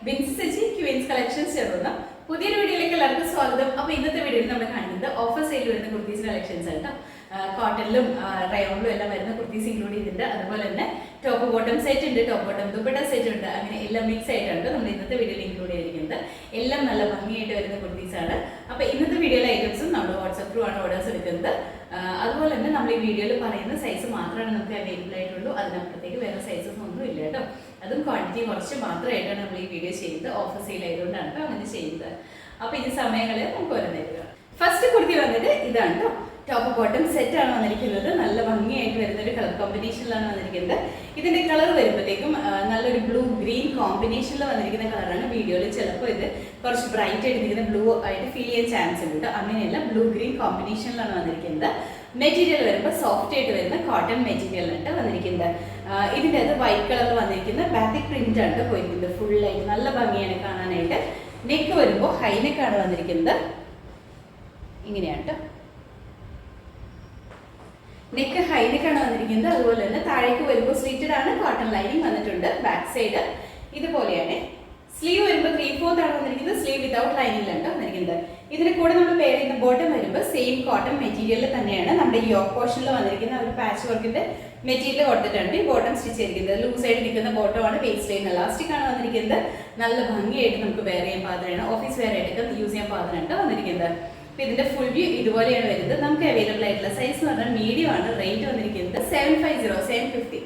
ബിൻസി ചേച്ചി Queen's collections ചേർന്ന പുതിയൊരു വീഡിയോയിലേക്ക് എല്ലാവർക്കും സ്വാഗതം. അപ്പോൾ ഇന്നത്തെ വീഡിയോയിൽ നമ്മൾ കാണുന്നത് ഓഫർ സെയിൽ വരുന്ന കുർത്തീസ് കളക്ഷൻസ് ആണ്. കോട്ടണിലും റയോണിലും എല്ലാം വരുന്ന കുർത്തീസ് ഇൻക്ലൂഡ് ചെയ്തിട്ടുണ്ട്. അതുപോലെ തന്നെ ടോപ്പ് ബോട്ടം സെറ്റ് ഉണ്ട്, ടോപ്പ് ബോട്ടം ദുപ്പട്ട സെറ്റ് ഉണ്ട്. അങ്ങനെ എല്ലാം മിക്സ് ആയിട്ടാണ് നമ്മൾ ഇന്നത്തെ വീഡിയോയിൽ ഇൻക്ലൂഡ് ചെയ്തിരിക്കുന്നത്. എല്ലാം നല്ല ഭംഗിയായിട്ട് വരുന്ന കുർത്തീസ് ആണ്. അപ്പോൾ ഇന്നത്തെ വീഡിയോയിലെ ഐറ്റംസും നമ്മൾ വാട്സ്ആപ്പ് ത്രൂ ആണ് ഓർഡേഴ്സ് എടുക്കുന്നത്. അതുപോലെ തന്നെ നമ്മൾ ഈ വീഡിയോയിൽ പറയുന്ന സൈസ് മാത്രമാണ് നമുക്ക് അവൈലബിൾ ആയിട്ടുള്ളൂ. അതിനപ്പുറത്തേക്ക് വേറെ സൈസസ് ഒന്നും ഇല്ല കേട്ടോ. അതും ക്വാണ്ടിറ്റി കുറച്ച് മാത്രമായിട്ടാണ് നമ്മൾ ഈ വീഡിയോ ചെയ്യുന്നത്. ഓഫർ സെയിൽ ആയതുകൊണ്ടാണ് കേട്ടോ അങ്ങനെ ചെയ്യുന്നത്. അപ്പോൾ ഈ സമയങ്ങളിൽ നമുക്ക് ഓരോ നേരിടുക. ഫസ്റ്റ് കുർത്തി വന്നിട്ട് ഇതാണ് കേട്ടോ. ടോപ്പ് ബോട്ടം സെറ്റ് ആണ് വന്നിരിക്കുന്നത്. നല്ല ഭംഗിയായിട്ട് വരുന്ന ഒരു കളർ കോമ്പിനേഷനിലാണ് വന്നിരിക്കുന്നത്. ഇതിന്റെ കളർ വരുമ്പോഴത്തേക്കും നല്ലൊരു ബ്ലൂ ഗ്രീൻ കോമ്പിനേഷനിൽ വന്നിരിക്കുന്ന കളറാണ്. വീഡിയോയിൽ ചിലപ്പോൾ ഇത് കുറച്ച് ബ്രൈറ്റ് ആയിട്ട് നിൽക്കുന്ന ബ്ലൂ ആയിട്ട് ഫീൽ ചെയ്യാൻ ചാൻസ് ഉണ്ട്. അങ്ങനെയല്ല, ബ്ലൂ ഗ്രീൻ കോമ്പിനേഷനിലാണ് വന്നിരിക്കുന്നത്. മെറ്റീരിയൽ വരുമ്പോൾ സോഫ്റ്റ് ആയിട്ട് വരുന്ന കോട്ടൺ മെറ്റീരിയലാണ് വന്നിരിക്കുന്നത്. ഇതിൻ്റെ അത് വൈറ്റ് കളറിൽ വന്നിരിക്കുന്ന ബാത്തിക് പ്രിന്റ് ആണ് പോയിരിക്കുന്നത്. ഫുള്ളായിട്ട് നല്ല ഭംഗിയാണ് കാണാനായിട്ട്. നെക്ക് വരുമ്പോൾ ഹൈ നെക്കാണ് വന്നിരിക്കുന്നത്. ഇങ്ങനെയാണ് കേട്ടോ. നെക്ക് ഹൈ നെക്കാണ് വന്നിരിക്കുന്നത്. അതുപോലെ തന്നെ താഴേക്ക് വരുമ്പോൾ സ്ലിറ്റഡ് ആണ്, കോട്ടൺ ലൈനിങ് വന്നിട്ടുണ്ട്. ബാക്ക് സൈഡ് ഇതുപോലെയാണ്. സ്ലീവ് വരുമ്പോൾ 3/4 ആണ് വന്നിരിക്കുന്നത്. സ്ലീവ് വിതൗട്ട് ലൈനിങ്ങിലാണ് വന്നിരിക്കുന്നത്. ഇതിന് കൂടെ നമ്മൾ പെയർ ചെയ്യുന്ന ബോട്ടം വരുമ്പോൾ സെയിം കോട്ടൺ മെറ്റീരിയൽ തന്നെയാണ്. നമ്മുടെ ഈ യോക്ക് പോർഷനിൽ വന്നിരിക്കുന്ന ഒരു പാച്ച് വർക്കിന്റെ മെറ്റീരിയൽ കൊടുത്തിട്ടുണ്ട് ഈ ബോട്ടം സ്റ്റിച്ച് ചെയ്തിരിക്കുന്നത്. ലൂസ് ആയിട്ട് നിൽക്കുന്ന ബോട്ടം ആണ്. വേസ്റ്റ് ലൈൻ എലാസ്റ്റിക് ആണ് വന്നിരിക്കുന്നത്. നല്ല ഭംഗിയായിട്ട് നമുക്ക് വെയർ ചെയ്യാൻ പാത്രമാണ്. ഓഫീസ് വെയർ ആയിട്ടൊക്കെ യൂസ് ചെയ്യാൻ പാത്രമാണ് വന്നിരിക്കുന്നത്. അപ്പോൾ ഇതിന്റെ ഫുൾ വ്യൂ ഇതുപോലെയാണ് വരുന്നത്. നമുക്ക് അവൈലബിൾ ആയിട്ടുള്ള സൈസ് എന്ന് പറഞ്ഞാൽ മീഡിയം ആണ്. റേറ്റ് വന്നിരിക്കുന്നത് 750.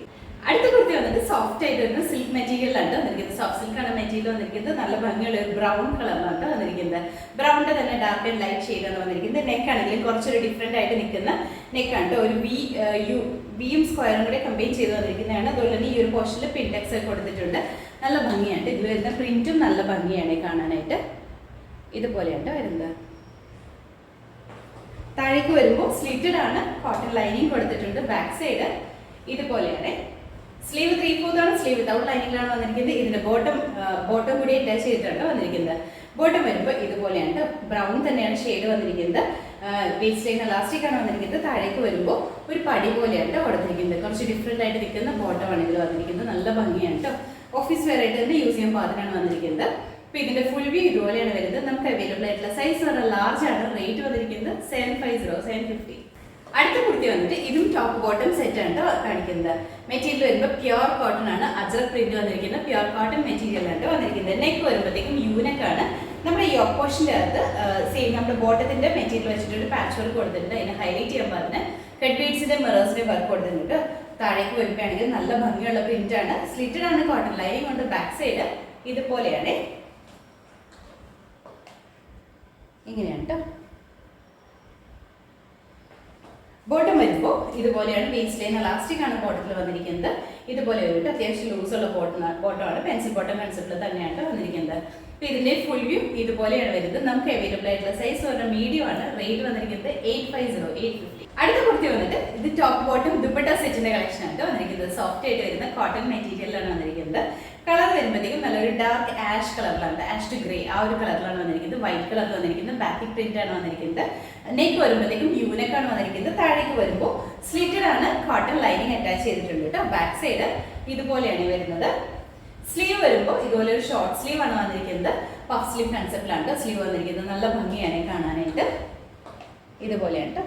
അടുത്ത കുർത്തി വന്നിട്ട് സോഫ്റ്റ് ആയിട്ട് വരുന്ന സിൽക്ക് മെറ്റീരിയലാണ് വന്നിരിക്കുന്നത്. സോഫ്റ്റ് സിൽക്ക് ആണ് മെറ്റീരിയൽ വന്നിരിക്കുന്നത്. നല്ല ഭംഗിയുള്ള ഒരു ബ്രൗൺ കളറിലാണ് വന്നിരിക്കുന്നത്. ബ്രൗണിന്റെ തന്നെ ഡാർക്ക് ആൻഡ് ലൈറ്റ് ഷെയ്ഡാണ് വന്നിരിക്കുന്നത്. നെക്ക് ആണെങ്കിലും കുറച്ചൊരു ഡിഫറെന്റ് ആയിട്ട് നിൽക്കുന്ന നെക്കാണ്. ഒരു വിയും സ്ക്വയറും കൂടെ കമ്പൈൻ ചെയ്ത് വന്നിരിക്കുന്നതാണ്. അതുപോലെ തന്നെ ഈ ഒരു പോർഷനിൽ പിൻടെക്സ് കൊടുത്തിട്ടുണ്ട്. നല്ല ഭംഗിയാണ്. ഇതിൽ വരുന്ന പ്രിന്റും നല്ല ഭംഗിയാണ് കാണാനായിട്ട്. ഇതുപോലെയാണ് വരുന്നത്. താഴേക്ക് വരുമ്പോൾ സ്ലിറ്റഡ് ആണ്, കോട്ടൺ ലൈനിങ് കൊടുത്തിട്ടുണ്ട്. ബാക്ക് സൈഡ് ഇതുപോലെയാണ്. സ്ലീവ് 3/4 ആണ്. സ്ലീവ് വിതൗട്ട് ലൈനിങ്ങിലാണ് വന്നിരിക്കുന്നത്. ഇതിന്റെ ബോട്ടം കൂടി അറ്റാച്ച് ചെയ്തിട്ടാണ് വന്നിരിക്കുന്നത്. ബോട്ടം വരുമ്പോൾ ഇതുപോലെയാണ്. ബ്രൗൺ തന്നെയാണ് ഷെയ്ഡ് വന്നിരിക്കുന്നത്. വേസ്റ്റ് ലൈൻ എലാസ്റ്റിക് ആണ് വന്നിരിക്കുന്നത്. താഴേക്ക് വരുമ്പോൾ ഒരു പടി പോലെയാണ് കൊടുത്തിരിക്കുന്നത്. കുറച്ച് ഡിഫറെന്റ് ആയിട്ട് നിൽക്കുന്ന ബോട്ടമാണ് ഇതിൽ വന്നിരിക്കുന്നത്. നല്ല ഭംഗിയാണ് കേട്ടോ. ഓഫീസ് വെയർ ആയിട്ട് തന്നെ യൂസ് ചെയ്യാൻ പാകത്തിനാണ് വന്നിരിക്കുന്നത്. അപ്പോൾ ഇതിന്റെ ഫുൾ വ്യൂ ഇതുപോലെയാണ് വരുന്നത്. നമുക്ക് അവൈലബിൾ ആയിട്ടുള്ള സൈസ് പറഞ്ഞാൽ ലാർജ് ആണ്. റേറ്റ് വന്നിരിക്കുന്നത് 750. അടുത്ത കുർത്തി വന്നിട്ട് ഇതും ടോപ്പ് ബോട്ടം സെറ്റ് ആണ് കാണിക്കുന്നത്. മെറ്റീരിയൽ വരുമ്പോൾ പ്യുർ കോട്ടൺ ആണ്. അജ്രക് പ്രിന്റ് വന്നിരിക്കുന്നത്. പ്യുർ കോട്ടൺ മെറ്റീരിയൽ ആണ് വന്നിരിക്കുന്നത്. നെക്ക് വരുമ്പോഴത്തേക്കും യൂനെക്കാണ്. നമ്മുടെ ഈ ഓപ്പോഷന്റെ അകത്ത് സെയിം നമ്മുടെ ബോട്ടത്തിന്റെ മെറ്റീരിയൽ വെച്ചിട്ട് ഒരു പാച്ച് വർക്ക് കൊടുത്തിട്ടുണ്ട്. അതിനെ ഹൈലൈറ്റ് ചെയ്യാൻ പറഞ്ഞ് കട്ട് ബീഡ്സിന്റെ മിറേഴ്സിന്റെ വർക്ക് കൊടുത്തിട്ടുണ്ട്. താഴേക്ക് വരുമ്പോഴാണെങ്കിൽ നല്ല ഭംഗിയുള്ള പ്രിന്റ് ആണ്. സ്ലിറ്റഡ് ആണ്, കോട്ടൺ ലൈനിങ് കൊണ്ട്. ബാക്ക് സൈഡ് ഇതുപോലെയാണ്. ഇങ്ങനെയാണ് കേട്ടോ. ബോട്ടം വരുമ്പോൾ ഇതുപോലെയാണ്. വേസ്റ്റ് ലൈൻ എലാസ്റ്റിക് ആണ് ബോട്ടത്തിൽ വന്നിരിക്കുന്നത്. ഇതുപോലെ വരും. അത്യാവശ്യം ലൂസുള്ള ബോട്ടമാണ്. പെൻസിൽ ബോട്ടം കൺസെപ്റ്റിൽ തന്നെയാണ് വന്നിരിക്കുന്നത്. അപ്പോൾ ഇതിന്റെ ഫുൾ വ്യൂ ഇതുപോലെയാണ് വരുന്നത്. നമുക്ക് അവൈലബിൾ ആയിട്ടുള്ള സൈസ് പറഞ്ഞാൽ മീഡിയം ആണ്. റേറ്റ് വന്നിരിക്കുന്നത് 850. അടുത്ത കുർത്തി വന്നിട്ട് ഇത് ടോപ്പ് ബോട്ടം ദുപ്പട്ട സെറ്റിന്റെ കളക്ഷൻ ആണ് വന്നിരിക്കുന്നത്. സോഫ്റ്റ് ആയിട്ട് വരുന്ന കോട്ടൺ മെറ്റീരിയലാണ് വന്നിരിക്കുന്നത്. കളർ വരുമ്പോഴത്തേക്കും നല്ലൊരു ഡാർക്ക് ആഷ് കളറിലാണ്, ആഷ് ടു ഗ്രേ ആ ഒരു കളറിലാണ് വന്നിരിക്കുന്നത്. വൈറ്റ് കളർ വന്നിരിക്കുന്നത്. ബാത്തിക് പ്രിന്റ് ആണ് വന്നിരിക്കുന്നത്. നെക്ക് വരുമ്പോഴത്തേക്കും യൂനെക്കാണ് വന്നിരിക്കുന്നത്. താഴേക്ക് വരുമ്പോൾ സ്ലിറ്റഡ് ആണ്, കോട്ടൺ ലൈനിങ് അറ്റാച്ച് ചെയ്തിട്ടുണ്ട് കേട്ടോ. ബാക്ക് സൈഡ് ഇതുപോലെയാണ് വരുന്നത്. സ്ലീവ് വരുമ്പോൾ ഇതുപോലെ ഒരു ഷോർട്ട് സ്ലീവ് ആണ് വന്നിരിക്കുന്നത്. പഫ് സ്ലീവ് കൺസെപ്റ്റിലാണ് സ്ലീവ് വന്നിരിക്കുന്നത്. നല്ല ഭംഗിയാണ് കാണാനായിട്ട്. ഇതുപോലെയാണ്.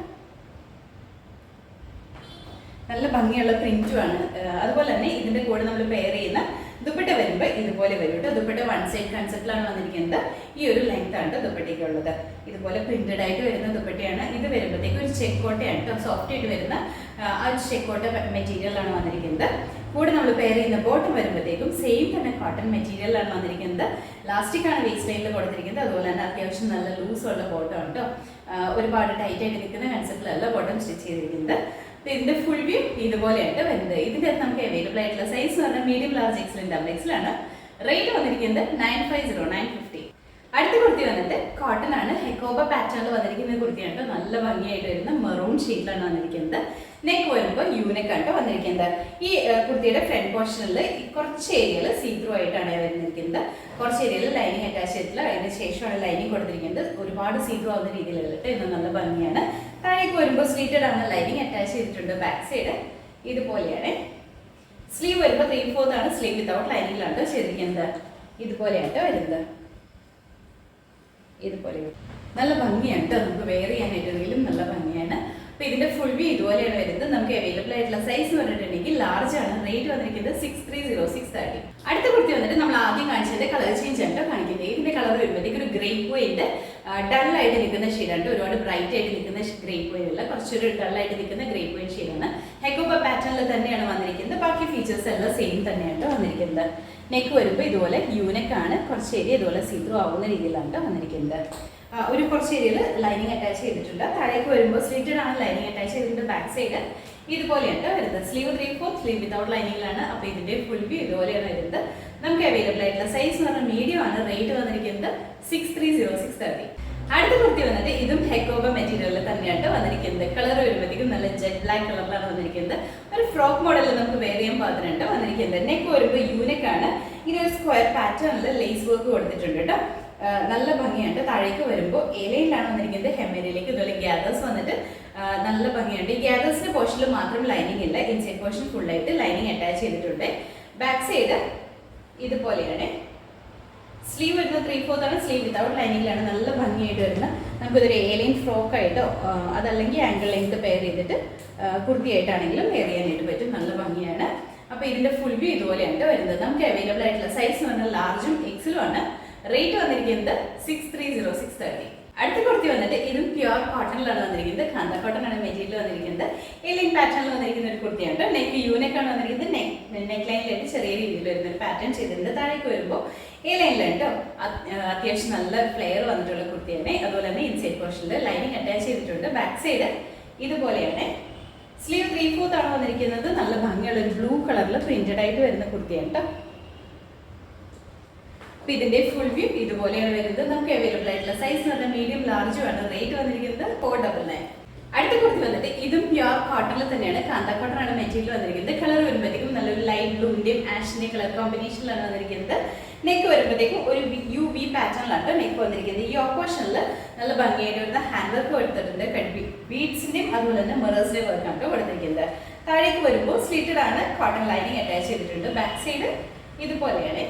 നല്ല ഭംഗിയുള്ള പ്രിന്റും ആണ്. അതുപോലെ തന്നെ ഇതിന്റെ കൂടെ നമ്മൾ പെയർ ചെയ്യുന്ന ദുപ്പട്ട വരുമ്പോൾ ഇതുപോലെ വരും കേട്ടോ. ദുപ്പട്ട വൺ സൈഡ് കൺസെപ്റ്റിലാണ് വന്നിരിക്കുന്നത്. ഈ ഒരു ലെങ്ത് ആണ് ദുപ്പട്ടയ്ക്കുള്ളത്. ഇതുപോലെ പ്രിന്റഡ് ആയിട്ട് വരുന്ന ദുപ്പട്ടയാണ്. ഇത് വരുമ്പോഴത്തേക്ക് ഒരു ചെക്കോട്ടയാണ് കേട്ടോ. സോഫ്റ്റ് ആയിട്ട് വരുന്ന ആ ചെക്കോട്ട മെറ്റീരിയലാണ് വന്നിരിക്കുന്നത്. കൂടെ നമ്മൾ പെയർ ചെയ്യുന്ന ബോട്ടം വരുമ്പോഴത്തേക്കും സെയിം തന്നെ കോട്ടൺ മെറ്റീരിയലാണ് വന്നിരിക്കുന്നത്. ലാസ്റ്റിക് ആണ് വേസ്റ്റ് ലൈനിൽ കൊടുത്തിരിക്കുന്നത്. അതുപോലെ തന്നെ അത്യാവശ്യം നല്ല ലൂസുള്ള ബോട്ടം ആണ് കേട്ടോ. ഒരുപാട് ടൈറ്റ് ആയിട്ട് നിൽക്കുന്ന കൺസെപ്റ്റിലല്ല ബോട്ടം സ്റ്റിച്ച് ചെയ്തിരിക്കുന്നത്. ഇതിന്റെ ഫുൾ വ്യൂ ഇതുപോലെയായിട്ട് വരുന്നത്. ഇതിന്റെ നമുക്ക് അവൈലബിൾ ആയിട്ടുള്ള സൈസ് എന്ന് പറഞ്ഞാൽ medium, large, XL, double XL ആണ്. റേറ്റ് വന്നിരിക്കുന്നത് 950. അടുത്ത കുർത്തി വന്നിട്ട് കോട്ടൺ ആണ്. ഹെക്കോബ പാറ്റേണിൽ വന്നിരിക്കുന്ന കുർത്തിയാണ്. നല്ല ഭംഗിയായിട്ട് വരുന്ന മെറൂൺ ഷെയ്ഡിലാണ് വന്നിരിക്കുന്നത്. നെക്ക് വരുമ്പോൾ യൂനെക്കാണ് വന്നിരിക്കുന്നത്. ഈ കുർത്തിയുടെ ഫ്രണ്ട് പോർഷനിൽ കുറച്ച് ഏരിയയിൽ സീ ത്രൂ ആയിട്ടാണ് വന്നിരിക്കുന്നത്. കുറച്ച് ഏരിയയിൽ ലൈനിങ് അറ്റാച്ച് ചെയ്തിട്ടില്ല. അതിന് ശേഷമാണ് ലൈനിങ് കൊടുത്തിരിക്കുന്നത്. ഒരുപാട് സീ ത്രൂ ആവുന്ന രീതിയിലുള്ളത് ഇന്ന് നല്ല ഭംഗിയാണ്. താഴേക്ക് വരുമ്പോൾ സ്ലീറ്റഡ് ആണ്, ലൈനിങ് അറ്റാച്ച് ചെയ്തിട്ടുണ്ട്. ബാക്ക് സൈഡ് ഇതുപോലെയാണ്. സ്ലീവ് വരുമ്പോൾ 3/4 ആണ്. സ്ലീവ് വിതൗട്ട് ലൈനിങ്ങിലാണ് ചെയ്തിരിക്കുന്നത്. ഇതുപോലെയാട്ടോ വരുന്നത്. ഇതുപോലെ നല്ല ഭംഗിയാണ് കേട്ടോ, നമുക്ക് വെയർ ചെയ്യാനായിട്ടെങ്കിലും നല്ല ഭംഗിയാണ്. അപ്പോൾ ഇതിന്റെ ഫുൾ വ്യൂ ഇതുപോലെയാണ് വരുന്നത്. നമുക്ക് അവൈലബിൾ ആയിട്ടുള്ള സൈസ് എന്ന് പറഞ്ഞിട്ടുണ്ടെങ്കിൽ ലാർജ് ആണ്. റേറ്റ് വന്നിരിക്കുന്നത് 630630. അടുത്ത കുർത്തി വന്നിട്ട് നമ്മൾ ആദ്യം കാണിച്ചതിന്റെ കളർ ചേഞ്ച് ആണ് കാണിക്കുന്നത്. ഇതിന്റെ കളർ വരുമ്പോഴത്തേക്ക് ഒരു ഗ്രേപ്പ് ഡൾ ആയിട്ട് നിൽക്കുന്ന ഷെയ്ഡാണ്. ഒരുപാട് ബ്രൈറ്റ് ആയിട്ട് നിൽക്കുന്ന ഗ്രേപ്പ് വൈൻ അല്ല, കുറച്ചൊരു ഡൾ ആയിട്ട് നിൽക്കുന്ന ഗ്രേപ്പ് വൈൻ ഷെയ്ഡാണ്. ഹെക്കോബ പാറ്റേണിൽ തന്നെയാണ് വന്നിരിക്കുന്നത്. ബാക്കി ഫീച്ചേഴ്സ് എല്ലാം സെയിം തന്നെയാണ് വന്നിരിക്കുന്നത്. നെക്ക് വരുമ്പോൾ ഇതുപോലെ യൂനെക്കാണ്, കുറച്ച് ഏരിയ ഇതുപോലെ സീത്രൂ ആവുന്ന രീതിയിലാണ് വന്നിരിക്കുന്നത്. ഒരു കുറച്ച് ഏരിയയിൽ ലൈനിങ് അറ്റാച്ച് ചെയ്തിട്ടുണ്ട്. താഴേക്ക് വരുമ്പോൾ സ്ലിറ്റഡ് ആണ് ലൈനിങ് അറ്റാച്ച് ചെയ്തിട്ടുണ്ട്. ബാക്ക് സൈഡ് ഇതുപോലെയാണ് വരുന്നത്. സ്ലീവ് 3/4 സ്ലീവ് വിതൗട്ട് ലൈനിങ്ങിലാണ്. അപ്പോൾ ഇതിന്റെ ഫുൾ വ്യൂ ഇതുപോലെയാണ് വരുന്നത്. നമുക്ക് അവൈലബിൾ ആയിട്ടുള്ള സൈസ് എന്ന് പറഞ്ഞാൽ മീഡിയം ആണ്. റേറ്റ് വന്നിരിക്കുന്നത് 630630. അടുത്ത കുർത്തി വന്നിട്ട് ഇതും ഹെക്കോബ മെറ്റീരിയലിൽ തന്നെയാണ് വന്നിരിക്കുന്നത്. കളർ വരുമ്പോഴത്തേക്കും നല്ല ജെറ്റ് ബ്ലാക്ക് കളറിലാണ് വന്നിരിക്കുന്നത്. ഒരു ഫ്രോക്ക് മോഡലിൽ നമുക്ക് വേറെ ചെയ്യാൻ പാകത്തിനുണ്ട് വന്നിരിക്കുന്നത്. നെക്ക് വരുമ്പോൾ യൂനെക്കാണ്. ഇങ്ങനെ ഒരു സ്ക്വയർ പാറ്റേണിൽ ലേസ് വർക്ക് കൊടുത്തിട്ടുണ്ട് കേട്ടോ. നല്ല ഭംഗിയുണ്ട്. താഴേക്ക് വരുമ്പോൾ എലയിലാണ് വന്നിരിക്കുന്നത്. ഹെമ്മേരിയിലേക്ക് ഇതുപോലെ ഗ്യാദേഴ്സ് വന്നിട്ട് നല്ല ഭംഗിയുണ്ട്. ഈ ഗ്യാദേഴ്സിന്റെ പോർഷനിൽ മാത്രം ലൈനിങ് ഇല്ല, ഇൻസൈഡ് പോർഷൻ ഫുൾ ആയിട്ട് ലൈനിങ് അറ്റാച്ച് ചെയ്തിട്ടുണ്ട്. ബാക്ക് സൈഡ് ഇതുപോലെയാണ്. സ്ലീവ് വരുന്നത് 3/4 ആണ്. സ്ലീവ് വിതൗട്ട് ലൈനിങ്ങിലാണ്. നല്ല ഭംഗിയായിട്ട് വരുന്ന നമുക്കിതൊരു എലൈൻ ഫ്രോക്ക് ആയിട്ടോ അതല്ലെങ്കിൽ ആംഗിൾ ലെങ്ത് പെയർ ചെയ്തിട്ട് കുർത്തിയായിട്ടാണെങ്കിലും വെയർ ചെയ്യാനായിട്ട് പറ്റും. നല്ല ഭംഗിയാണ്. അപ്പോൾ ഇതിന്റെ ഫുൾ വ്യൂ ഇതുപോലെയാണ് വരുന്നത്. നമുക്ക് അവൈലബിൾ ആയിട്ടുള്ള സൈസ് എന്ന് പറഞ്ഞാൽ ലാർജും എക്സലും ആണ്. റേറ്റ് വന്നിരിക്കുന്നത് 630630. അടുത്ത കുർത്തി വന്നിട്ട് ഇതും പ്യുവർ കോട്ടണിലാണ് വന്നിരിക്കുന്നത്. കാന്ത കോട്ടൺ ആണ് മെറ്റീരിയൽ വന്നിരിക്കുന്നത്. എലൈൻ പാറ്റേണിൽ വന്നിരിക്കുന്ന ഒരു കുർത്തിയാണ്. നെക്ക് യൂനെക്കാണ് വന്നിരിക്കുന്നത്. നെക്ക് ലൈനിലായിട്ട് ചെറിയ രീതിയിൽ വരുന്ന ഒരു പാറ്റേൺ ചെയ്തിട്ടുണ്ട്. താഴേക്ക് വരുമ്പോൾ ലൈനിലായിട്ടോ അത്യാവശ്യം നല്ല ഫ്ലെയർ വന്നിട്ടുള്ള കുർത്തിയാണ്. അതുപോലെ തന്നെ ഇൻസൈഡ് പോർഷനിൽ ലൈനിങ് അറ്റാച്ച് ചെയ്തിട്ടുണ്ട്. ബാക്ക് സൈഡ് ഇതുപോലെയാണ്. സ്ലീവ് 3/4 ആണ് വന്നിരിക്കുന്നത്. നല്ല ഭംഗിയുള്ള ഒരു ബ്ലൂ കളറിൽ പ്രിന്റഡ് ആയിട്ട് വരുന്ന കുർത്തിയാണ് കേട്ടോ. അപ്പോൾ ഇതിന്റെ ഫുൾ വ്യൂ ഇതുപോലെയാണ് വരുന്നത്. നമുക്ക് അവൈലബിൾ ആയിട്ടുള്ള സൈസ് എന്ന് പറഞ്ഞാൽ മീഡിയം ലാർജും ആണ്. റേറ്റ് വന്നിരിക്കുന്നത് 499. അടുത്ത കുർത്തി വന്നിട്ട് ഇതും പ്യുവർ കോട്ടണിൽ തന്നെയാണ്. കാന്ത കോട്ടൺ ആണ് മെറ്റീരിയൽ വന്നിരിക്കുന്നത്. കളർ വരുമ്പോഴത്തേക്കും നല്ലൊരു ലൈറ്റ് ബ്ലൂവിന്റെയും ആഷിന്റെയും കളർ കോമ്പിനേഷനിലാണ് വന്നിരിക്കുന്നത്. നെക്ക് വരുമ്പോഴത്തേക്കും ഒരു UV പാറ്റേണിലാണ് നെക്ക് വന്നിരിക്കുന്നത്. ഈ ഓപ്പോഷനിൽ നല്ല ഭംഗിയായിട്ട് വരുന്ന ഹാൻഡ് വർക്ക് കൊടുത്തിട്ടുണ്ട്. കട്ട് ബീഡ്സിന്റെയും അതുപോലെ തന്നെ മിറേഴ്സിന്റെയും വർക്കാണ് കൊടുത്തിരിക്കുന്നത്. താഴേക്ക് വരുമ്പോൾ സ്ലിറ്റഡ് ആണ്. കോട്ടൺ ലൈനിങ് അറ്റാച്ച് ചെയ്തിട്ടുണ്ട്. ബാക്ക് സൈഡ് ഇതുപോലെയാണ്.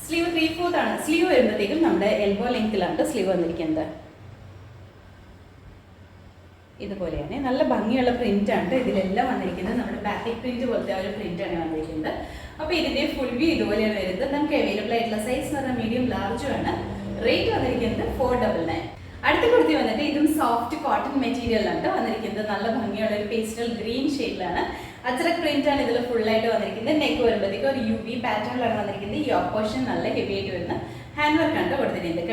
സ്ലീവ് 3/4 ആണ്. സ്ലീവ് വരുമ്പോഴത്തേക്കും നമ്മുടെ എൽബോ ലെങ്ത്തിലാണ് സ്ലീവ് വന്നിരിക്കുന്നത്. ഇതുപോലെയാണ്. നല്ല ഭംഗിയുള്ള പ്രിന്റ് ആണ് ഇതിലെല്ലാം വന്നിരിക്കുന്നത്. നമ്മുടെ ബാറ്റിക് പ്രിന്റ് പോലത്തെ ഒരു പ്രിന്റ് ആണ് വന്നിരിക്കുന്നത്. അപ്പോൾ ഇതിന്റെ ഫുൾ വ്യൂ ഇതുപോലെയാണ് വരുന്നത്. നമുക്ക് അവൈലബിൾ ആയിട്ടുള്ള സൈസ് എന്ന് പറഞ്ഞാൽ മീഡിയം ലാർജും ആണ്. റേറ്റ് വന്നിരിക്കുന്നത് 499. അടുത്ത കുർത്തി വന്നിട്ട് ഇതും സോഫ്റ്റ് കോട്ടൺ മെറ്റീരിയലാണ് വന്നിരിക്കുന്നത്. നല്ല ഭംഗിയുള്ള ഒരു പേസ്റ്റൽ ഗ്രീൻ ഷെയ്ഡിലാണ്. അജ്രക് പ്രിന്റ് ആണ് ഇതിൽ ഫുൾ ആയിട്ട് വന്നിരിക്കുന്നത്. നെക്ക് വരുമ്പോഴത്തേക്ക് ഒരു UV പാറ്റേണിലാണ് വന്നിരിക്കുന്നത്. ഈ ഓപ്പോഷൻ നല്ല ഹെവി ആയിട്ട് വരുന്ന ഹാൻഡ് വർക്കാണ് കൊടുത്തിരിക്കുന്നത്.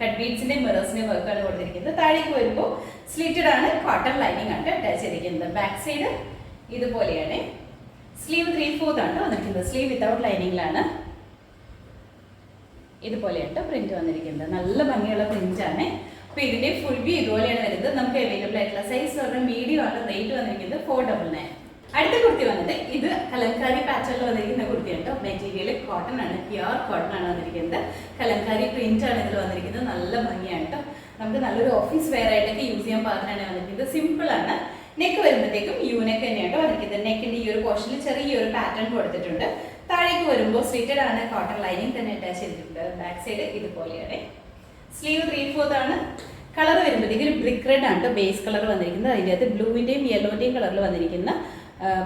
കട്ട് ബീഡ്സിന്റെ മിറേഴ്സിന്റെ വർക്കാണ് കൊടുത്തിരിക്കുന്നത്. താഴേക്ക് വരുമ്പോൾ സ്ലിറ്റഡ് ആണ്. കോട്ടൺ ലൈനിങ് ആണ് അറ്റാച്ച് ചെയ്തിരിക്കുന്നത്. ബാക്ക് സൈഡ് ഇതുപോലെയാണ്. സ്ലീവ് 3/4 ആണ് വന്നിരിക്കുന്നത്. സ്ലീവ് വിതൗട്ട് ലൈനിങ്ങിലാണ്. ഇതുപോലെയാണ് പ്രിന്റ് വന്നിരിക്കുന്നത്. നല്ല ഭംഗിയുള്ള പ്രിന്റ് ആണ്. അപ്പോൾ ഇതിന്റെ ഫുൾ വ്യൂ ഇതുപോലെയാണ് വരുന്നത്. നമുക്ക് അവൈലബിൾ ആയിട്ടുള്ള സൈസ് പറഞ്ഞാൽ മീഡിയം ആണ്. റേറ്റ് വന്നിരിക്കുന്നത് 499. അടുത്ത കുർത്തി വന്നിട്ട് ഇത് കലംകാരി പാറ്റേണിൽ വന്നിരിക്കുന്ന കുർത്തിയാണ് കേട്ടോ. മെറ്റീരിയൽ കോട്ടൺ ആണ്. പ്യുവർ കോട്ടൺ ആണ് വന്നിരിക്കുന്നത്. കലംകാരി പ്രിന്റ് ആണ് ഇതിൽ വന്നിരിക്കുന്നത്. നല്ല ഭംഗിയാണ് കേട്ടോ. നമുക്ക് നല്ലൊരു ഓഫീസ് വെയർ ആയിട്ടൊക്കെ യൂസ് ചെയ്യാൻ പാകത്തിനാണ് വന്നിരിക്കുന്നത്. സിമ്പിൾ ആണ്. നെക്ക് വരുമ്പോഴത്തേക്കും യൂനെക്ക് തന്നെയാണ് വന്നിരിക്കുന്നത്. നെക്കിന്റെ ഈ ഒരു പോർഷനിൽ ചെറിയൊരു പാറ്റേൺ കൊടുത്തിട്ടുണ്ട്. താഴേക്ക് വരുമ്പോൾ സ്ലിറ്റഡ് ആണ്. കോട്ടൺ ലൈനിങ് തന്നെ അറ്റാച്ച് ചെയ്തിട്ടുണ്ട്. ബാക്ക് സൈഡ് ഇതുപോലെയാണ്. സ്ലീവ് 3/4 ആണ്. കളർ വരുമ്പോഴത്തേക്ക് ഒരു ബ്രിക്ക് റെഡ് ആണ് ബേസ് കളർ വന്നിരിക്കുന്നത്. അതിൻ്റെ അകത്ത് ബ്ലൂവിന്റെയും യെല്ലോന്റെയും കളറിൽ വന്നിരിക്കുന്ന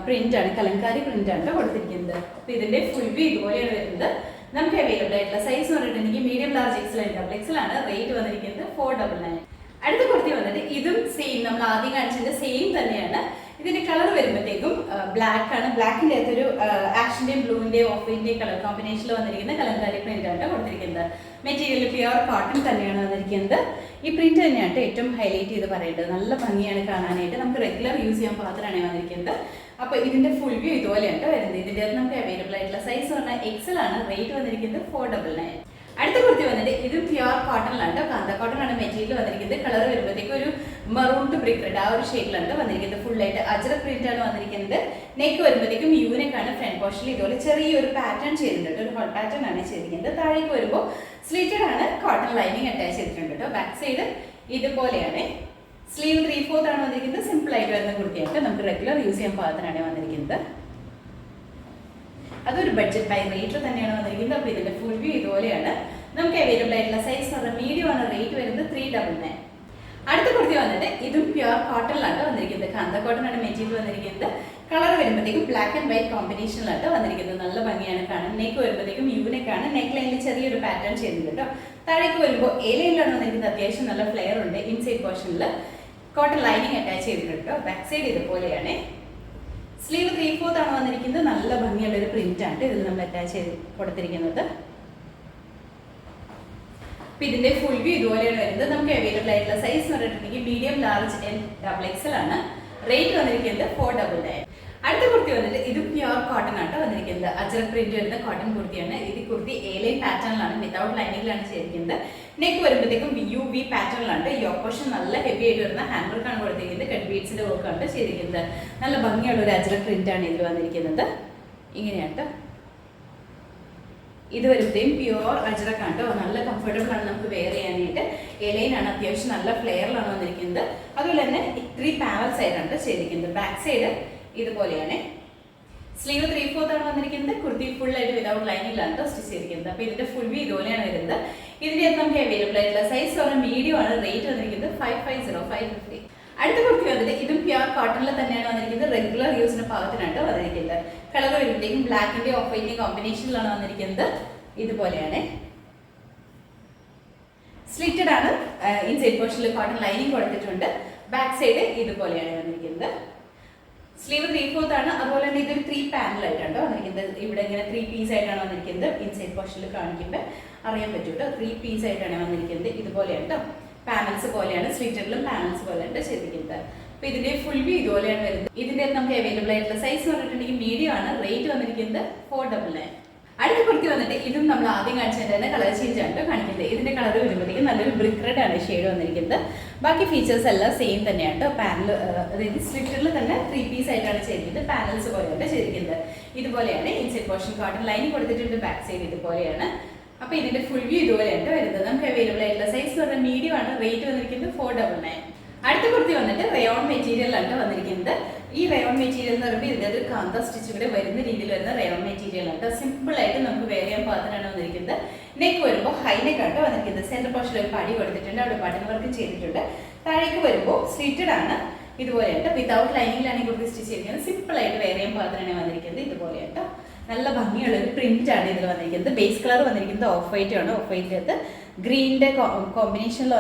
പ്രിന്റ് ആണ്. കലംകാരി പ്രിന്റ് ആണ് കൊടുത്തിരിക്കുന്നത്. അപ്പോൾ ഇതിന്റെ ഫുൾ വ്യൂ ഇതുപോലെയാണ് വരുന്നത്. നമുക്ക് അവൈലബിൾ ആയിട്ടുള്ള സൈസ് എന്ന് പറഞ്ഞിട്ടുണ്ടെങ്കിൽ medium large Excel and double XL ആണ്. റേറ്റ് വന്നിരിക്കുന്നത് 499. അടുത്ത കുർത്തി വന്നിട്ട് ഇതും സെയിം നമ്മൾ ആദ്യം കാണിച്ചതിന്റെ സെയിം തന്നെയാണ്. ഇതിന്റെ കളർ വരുമ്പോഴത്തേക്കും ബ്ലാക്ക് ആണ്. ബ്ലാക്കിന്റെ അകത്തൊരു ആഷിന്റെയും ബ്ലൂവിന്റെയും ഓഫിന്റെയും കളർ കോമ്പിനേഷനിൽ വന്നിരിക്കുന്ന കലംകാരി പ്രിന്റ് ആണ് കൊടുത്തിരിക്കുന്നത്. മെറ്റീരിയൽ പ്യുവർ കോട്ടൺ തന്നെയാണ് വന്നിരിക്കുന്നത്. ഈ പ്രിന്റ് തന്നെയാണ് ഏറ്റവും ഹൈലൈറ്റ് ചെയ്ത് പറയേണ്ടത്. നല്ല ഭംഗിയാണ് കാണാനായിട്ട്. നമുക്ക് റെഗുലർ യൂസ് ചെയ്യാൻ പാകത്തിനാണ് വന്നിരിക്കുന്നത്. അപ്പോൾ ഇതിന്റെ ഫുൾ വ്യൂ ഇതുപോലെയാണ് വരുന്നത്. ഇതിന്റെ അകത്ത് നമുക്ക് അവൈലബിൾ ആയിട്ടുള്ള സൈസ് പറഞ്ഞാൽ എക്സൽ ആണ്. റേറ്റ് വന്നിരിക്കുന്നത് 499. അടുത്ത കുർത്തി വന്നിട്ട് ഇത് പ്യുവർ കോട്ടണിലാണ്. കാന്ത കോട്ടൺ ആണ് മെറ്റീരിയൽ വന്നിരിക്കുന്നത്. കളർ വരുമ്പോഴത്തേക്ക് ഒരു മറൂൺ ടു ബ്രിക്ക് റെഡ് ആ ഒരു ഷെയ്ഡിലാണ് വന്നിരിക്കുന്നത്. ഫുൾ ആയിട്ട് അജ്രക് പ്രിന്റ് ആണ് വന്നിരിക്കുന്നത്. നെക്ക് വരുമ്പോഴത്തേക്കും യൂനെക്കാണ്. ഫ്രണ്ട് പോർഷനിൽ ഇതുപോലെ ചെറിയൊരു പാറ്റേൺ ചെയ്തിട്ടുണ്ട്. ഒരു ഹോൾ പാറ്റേൺ ആണ് ചെയ്തിരിക്കുന്നത്. താഴേക്ക് വരുമ്പോൾ സ്ലിറ്റഡ് ആണ്. കോട്ടൺ ലൈനിങ് അറ്റാച്ച് ചെയ്തിട്ടുണ്ട് കേട്ടോ. ബാക്ക് സൈഡ് ഇതുപോലെയാണ്. സ്ലീവ് 3/4 ആണ് വന്നിരിക്കുന്നത്. സിമ്പിൾ ആയിട്ട് വരുന്ന കുർത്തിയാണ്. നമുക്ക് റെഗുലർ യൂസ് ചെയ്യാൻ പാകത്തിനാണ് വന്നിരിക്കുന്നത്. അതൊരു ബഡ്ജറ്റ് ബൈ റേറ്റ് തന്നെയാണ് വന്നിരിക്കുന്നത്. അപ്പോൾ ഇതിന്റെ ഫുൾ വ്യൂ ഇതുപോലെ ഇതുപോലെയാണ് നമുക്ക് അവൈലബിൾ ആയിട്ടുള്ള സൈസ് എന്ന് പറഞ്ഞാൽ മീഡിയം ആണ്. റേറ്റ് വരുന്നത് 399. അടുത്ത കുർത്തി വന്നിട്ട് ഇതും പ്യുവർ കോട്ടണിലാണ് വന്നിരിക്കുന്നത്. കാന്ത കോട്ടൺ ആണ് മെറ്റീരിയൽ വന്നിരിക്കുന്നത്. കളർ വരുമ്പോഴത്തേക്കും ബ്ലാക്ക് ആൻഡ് വൈറ്റ് കോമ്പിനേഷനിലാണ് വന്നിരിക്കുന്നത്. നല്ല ഭംഗിയാണ് കാണാൻ. നെക്ക് വരുമ്പോഴത്തേക്കും യൂണിക്കാണ്. നെക്ക് ലൈനിൽ ചെറിയൊരു പാറ്റേൺ ചെയ്തിട്ടുണ്ട് കേട്ടോ. താഴേക്ക് വരുമ്പോൾ എലയിലാണ് വന്നിരിക്കുന്നത്. അത്യാവശ്യം നല്ല ഫ്ലെയർ ഉണ്ട്. ഇൻസൈഡ് പോർഷനിൽ കോട്ടൺ ലൈനിങ് അറ്റാച്ച് ചെയ്തിട്ടുണ്ട് കേട്ടോ. ബാക്ക് സൈഡ് ഇതുപോലെയാണ്. സ്ലീവ് 3/4 ആണ് വന്നിരിക്കുന്നത്. നല്ല ഭംഗിയുള്ള ഒരു പ്രിന്റ് ആണ് ഇതിൽ നമ്മൾ അറ്റാച്ച് ചെയ്ത് കൊടുത്തിരിക്കുന്നത്. അപ്പൊ ഇതിന്റെ ഫുൾ വ്യൂ ഇതുപോലെയാണ് വരുന്നത്. നമുക്ക് അവൈലബിൾ ആയിട്ടുള്ള സൈസ് എന്ന് പറഞ്ഞിട്ടുണ്ടെങ്കിൽ മീഡിയം, ലാർജ് ആൻഡ് XXL ആണ്. റേറ്റ് വന്നിരിക്കുന്നത് 499. അടുത്ത കുർത്തി വന്നിട്ട് ഇത് പ്യുവർ കോട്ടൺ ആട്ടോ വന്നിരിക്കുന്നത്. അജ്രക് പ്രിന്റ് വരുന്ന കോട്ടൺ കുർത്തിയാണ്. ഇത് കുർത്തി എ-ലൈൻ പാറ്റേണിലാണ്, വിതൗട്ട് ലൈനിങ്ങിലാണ് ചെയ്തിരിക്കുന്നത്. നെക്ക് വരുമ്പോഴത്തേക്കും UV പാറ്റേണിലാണ്. യോക്ക് പോർഷൻ നല്ല ഹെവി ആയിട്ട് വരുന്ന ഹാൻഡ് വർക്കാണ് കൊടുത്തിരിക്കുന്നത്. കട്ട് ബീഡ്സിന്റെ വർക്കാണ് ചെയ്തിരിക്കുന്നത്. നല്ല ഭംഗിയുള്ള ഒരു അജ്രക് പ്രിന്റ് ആണ് ഇതിൽ വന്നിരിക്കുന്നത്. ഇങ്ങനെയാട്ടോ ഇത് വരുമ്പോഴത്തേക്കും പ്യുവർ അജ്രക് ആണ് കേട്ടോ. നല്ല കംഫർട്ടബിൾ ആണ് നമുക്ക് വെയർ ചെയ്യാനായിട്ട്. എ-ലൈൻ ആണ്, അത്യാവശ്യം നല്ല ഫ്ലെയറിലാണ് വന്നിരിക്കുന്നത്. അതുപോലെ തന്നെ 3 പാനൽസ് ആയിട്ടാണ് ചെയ്തിരിക്കുന്നത്. ബാക്ക് സൈഡ് ഇതുപോലെയാണ്. സ്ലീവ് 3/4 ആണ് വന്നിരിക്കുന്നത്. കുർത്തി ഫുൾ ആയിട്ട് വിതൗട്ട് ലൈനിങ്ങിലാണ് സ്റ്റിച്ച് ചെയ്തിരിക്കുന്നത്. അപ്പൊ ഇതിന്റെ ഫുൾ വ്യൂ ഇതുപോലെയാണ് വരുന്നത്. ഇതിന്റെ നമുക്ക് അവൈലബിൾ ആയിട്ടുള്ള സൈസ് പറഞ്ഞാൽ മീഡിയം ആണ്. റേറ്റ് വന്നിരിക്കുന്നത് 550. അടുത്ത കുർത്തി വന്നിട്ട് ഇതും പ്യുവർ കോട്ടണിൽ തന്നെയാണ് വന്നിരിക്കുന്നത്. റെഗുലർ യൂസിന് പാകത്തിനായിട്ട് വന്നിരിക്കുന്നത്. കളർ വരുമ്പോഴത്തേക്കും ബ്ലാക്കിന്റെ ഓഫ് വൈറ്റിന്റെ കോമ്പിനേഷനിലാണ് വന്നിരിക്കുന്നത്. ഇതുപോലെയാണ്. സ്ലിറ്റഡ് ആണ്. ഇൻസൈഡ് പോർഷനിൽ കോട്ടൺ ലൈനിങ് കൊടുത്തിട്ടുണ്ട്. ബാക്ക് സൈഡ് ഇതുപോലെയാണ് വന്നിരിക്കുന്നത്. സ്ലീവ് 3/4 ആണ്. അതുപോലെ തന്നെ ഇതൊരു 3 പാനൽ ആയിട്ടാണ് വന്നിരിക്കുന്നത്. ഇവിടെ ഇങ്ങനെ 3 പീസ് ആയിട്ടാണ് വന്നിരിക്കുന്നത്. ഇൻസൈഡ് പോർഷനിൽ കാണിക്കുമ്പോൾ അറിയാൻ പറ്റും കേട്ടോ. 3 പീസ് ആയിട്ടാണ് വന്നിരിക്കുന്നത്. ഇതുപോലെയാണ് കേട്ടോ. പാനൽസ് പോലെയാണ്. സ്ലിറ്റഡിലും പാനൽസ് പോലെയാണ് ചെയ്തിരിക്കുന്നത്. അപ്പൊ ഇതിന്റെ ഫുൾ വ്യൂ ഇതുപോലെയാണ് വരുന്നത്. ഇതിന്റെ നമുക്ക് അവൈലബിൾ ആയിട്ടുള്ള സൈസ് പറഞ്ഞിട്ടുണ്ടെങ്കിൽ മീഡിയം ആണ്. റേറ്റ് വന്നിരിക്കുന്നത് 499. അടുത്ത കുർത്തി വന്നിട്ട് ഇതും നമ്മൾ ആദ്യം കാണിച്ചതിന്റെ തന്നെ കളർ ചേഞ്ച് ആണ് കാണിക്കുന്നത്. ഇതിന്റെ കളർ വരുമ്പോഴത്തേക്കും നല്ലൊരു ബ്രിക്ക് റെഡ് ആണ് ഷെയ്ഡ് വന്നിരിക്കുന്നത്. ബാക്കി ഫീച്ചേഴ്സ് എല്ലാം സെയിം തന്നെയാണ്. പാനൽ അതായത് സ്ലിറ്റഡിൽ തന്നെ 3 പീസ് ആയിട്ടാണ് ചെയ്തിരിക്കുന്നത്. പാനൽസ് പോലെയാണ് ചെയ്തിരിക്കുന്നത്. ഇതുപോലെയാണ്. ഇൻസൈഡ് പോർഷൻ കോട്ടൺ ലൈനിങ് കൊടുത്തിട്ടുണ്ട്. ബാക്ക് സൈഡ് ഇതുപോലെയാണ്. അപ്പൊ ഇതിന്റെ ഫുൾ വ്യൂ ഇതുപോലെയാണ് വരുന്നത്. നമുക്ക് അവൈലബിൾ ആയിട്ടുള്ള സൈസ് പറഞ്ഞാൽ മീഡിയം ആണ്. റേറ്റ് വന്നിരിക്കുന്നത് 499. അടുത്ത കുർത്തി വന്നിട്ട് റയോൺ മെറ്റീരിയലാണ് വന്നിരിക്കുന്നത്. ഈ റയോൺ മെറ്റീരിയൽ എന്ന് പറയുമ്പോൾ ഇതിന്റെ ഒരു കാന്ത സ്റ്റിച്ച് കൂടെ വരുന്ന രീതിയിൽ വരുന്ന റയോൺ മെറ്റീരിയൽ ആണ്. സിമ്പിൾ ആയിട്ട് നമുക്ക് വെയർ ചെയ്യാൻ പാകത്തിനാണ് വന്നിരിക്കുന്നത്. നെക്ക് വരുമ്പോൾ ഹൈ നെക്ക് ആണ് വന്നിരിക്കുന്നത്. സെന്റർ പോർഷനിൽ ഒരു പടി കൊടുത്തിട്ടുണ്ട്. അവിടെ ബട്ടൺ വർക്ക് ചെയ്തിട്ടുണ്ട്. താഴേക്ക് വരുമ്പോൾ സ്ലിറ്റഡ് ആണ്. ഇതുപോലെയാണ്. വിതൗട്ട് ലൈനിങ്ങിലാണ് ഈ കുർത്തി സ്റ്റിച്ച് ചെയ്തിരിക്കുന്നത്. സിമ്പിൾ ആയിട്ട് വെയർ ചെയ്യാൻ പാകത്തിനാണ് വന്നിരിക്കുന്നത്. ഇതുപോലെയാണ്. നല്ല ഭംഗിയുള്ള ഒരു പ്രിന്റ് ആണ് ഇതിൽ വന്നിരിക്കുന്നത്. ബേസ് കളർ വന്നിരിക്കുന്നത് ഓഫ് വൈറ്റ് ആണ്. ഓഫ് വൈറ്റിനകത്ത് ഗ്രീനിന്റെ കോമ്പിനേഷനിൽ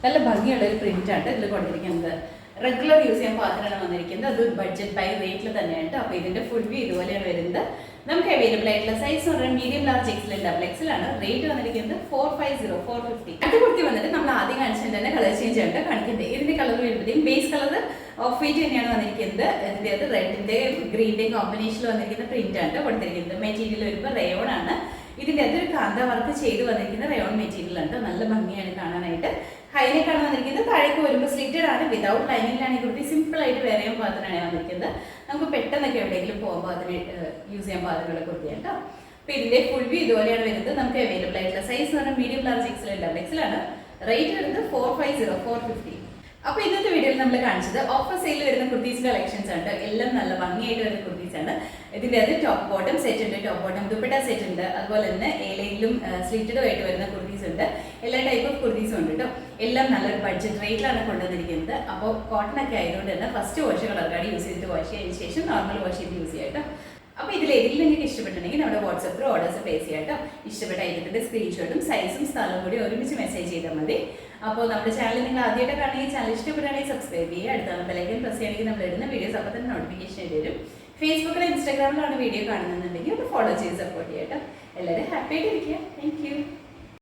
നല്ല ഭംഗിയുള്ള ഒരു പ്രിന്റ് ആണ് ഇതിൽ കൊടുത്തിരിക്കുന്നത്. റെഗുലർ യൂസ് ചെയ്യാൻ പാകത്തിനാണ് വന്നിരിക്കുന്നത്. അത് ബഡ്ജറ്റ് ബൈ റേറ്റിൽ തന്നെയാണ്. അപ്പൊ ഇതിന്റെ ഫുൾ വ്യൂ ഇതുപോലെയാണ് വരുന്നത്. നമുക്ക് അവൈലബിൾ ആയിട്ടുള്ള സൈസ് പറഞ്ഞാൽ മീഡിയം, ലാർജ്, XXL, XXL ആണ്. റേറ്റ് വന്നിരിക്കുന്നത് 450. അടുത്ത കുർത്തി വന്നിട്ട് നമ്മൾ ആദ്യം കാണിച്ചതിന്റെ തന്നെ കളർ ചേഞ്ച് ആണ് കാണിക്കുന്നത്. ഇതിന്റെ കളർ വരുമ്പോഴത്തേക്കും ബേസ് കളർ ഓഫ് വൈറ്റ് തന്നെയാണ് വന്നിരിക്കുന്നത്. ഇതിന്റെ അത് റെഡിന്റെ ഗ്രീനിന്റെയും കോമ്പിനേഷനിൽ വന്നിരിക്കുന്ന പ്രിന്റ് ആണ് കൊടുത്തിരിക്കുന്നത്. മെറ്റീരിയൽ വരുമ്പോൾ റയോൺ ആണ്. ഇതിന്റെ അകത്തൊരു കാന്ത വർക്ക് ചെയ്ത് വന്നിരിക്കുന്ന റയോൺ മെറ്റീരിയൽ ആണ്. നല്ല ഭംഗിയാണ് കാണാനായിട്ട്. ഹൈനെക്കാണ് വന്നിരിക്കുന്നത്. താഴേക്ക് വരുമ്പോൾ സ്ലിറ്റഡ് ആണ്. വിതൗട്ട് ലൈനിങ്ങിലാണ് ഈ കുർത്തി സിമ്പിൾ ആയിട്ട് വെയർ ചെയ്യാൻ പാകത്തിനാണ് വന്നിരിക്കുന്നത്. നമുക്ക് പെട്ടെന്നൊക്കെ എവിടെയെങ്കിലും പോകുമ്പോൾ അതിന് യൂസ് ചെയ്യാൻ പാകത്തിനുള്ള കുർത്തിയാണ് കേട്ടോ. അപ്പൊ ഇതിന്റെ ഫുൾ വ്യൂ ഇതുപോലെയാണ് വരുന്നത്. നമുക്ക് അവൈലബിൾ ആയിട്ടുള്ള സൈസ് പറഞ്ഞാൽ മീഡിയം, ലാർജ്, XXL, XXL ആണ്. റേറ്റ് വരുന്നത് 450. അപ്പൊ ഇന്നത്തെ വീഡിയോയിൽ നമ്മൾ കാണിച്ചത് ഓഫർ സെയിൽ വരുന്ന കുർത്തീസ് കളക്ഷൻസ് ആണ്. എല്ലാം നല്ല ഭംഗിയായിട്ട് വരുന്ന കുർത്തീസ് ആണ്. ഇതിന്റെ അത് ടോപ്പ് ബോട്ടം സെറ്റ് ഉണ്ട്. ടോപ്പ് ബോട്ടം ദുപ്പട്ട സെറ്റ് ഉണ്ട്. അതുപോലെ തന്നെ എയിലും സ്ലിറ്റഡും ആയിട്ട് വരുന്ന കുർത്തീസ് ഉണ്ട്. എല്ലാ ടൈപ്പ് ഓഫ് കുർത്തീസും ഉണ്ട് കേട്ടോ. എല്ലാം നല്ലൊരു ബഡ്ജറ്റ് റേറ്റിലാണ് കൊണ്ടുവന്നിരിക്കുന്നത്. അപ്പോൾ കോട്ടൺ ഒക്കെ ആയതുകൊണ്ട് തന്നെ first wash colour card use ചെയ്തിട്ട് വാഷ് ചെയ്തതിന് ശേഷം നോർമൽ വാഷ് ചെയ്ത് യൂസ് ചെയ്യാം കേട്ടോ. അപ്പോൾ ഇതിൽ ഏതെങ്കിലും നിങ്ങൾക്ക് ഇഷ്ടപ്പെട്ടുണ്ടെങ്കിൽ നമ്മുടെ വാട്സാപ്പിൽ ഓർഡേഴ്സ് പ്ലേസ് ചെയ്യാം കേട്ടോ. ഇഷ്ടപ്പെട്ട ഐറ്റത്തിന്റെ സ്ക്രീൻഷോട്ടും സൈസും സ്ഥലവും കൂടി ഒരുമിച്ച് മെസ്സേജ് ചെയ്താൽ മതി. അപ്പോൾ നമ്മുടെ ചാനൽ നിങ്ങൾ ആദ്യമായിട്ട് കാണുകയും ചാനൽ ഇഷ്ടപ്പെടുകയാണെങ്കിൽ സബ്സ്ക്രൈബ് ചെയ്യുക. അടുത്താണ് ബെല്ലൈക്കൺ പ്രസ് ചെയ്യുകയാണെങ്കിൽ നമ്മൾ ഇടുന്ന വീഡിയോസ് അപ്പോൾ തന്നെ നോട്ടിഫിക്കേഷൻ വരും. ഫേസ്ബുക്കിലും ഇൻസ്റ്റാഗ്രാമിലാണ് വീഡിയോ കാണുന്നുണ്ടെങ്കിൽ ഒന്ന് ഫോളോ ചെയ്ത് സപ്പോർട്ട് ചെയ്യാം കേട്ടോ. എല്ലാവരും ഹാപ്പി ആയിട്ട് ഇരിക്കുക. Thank you.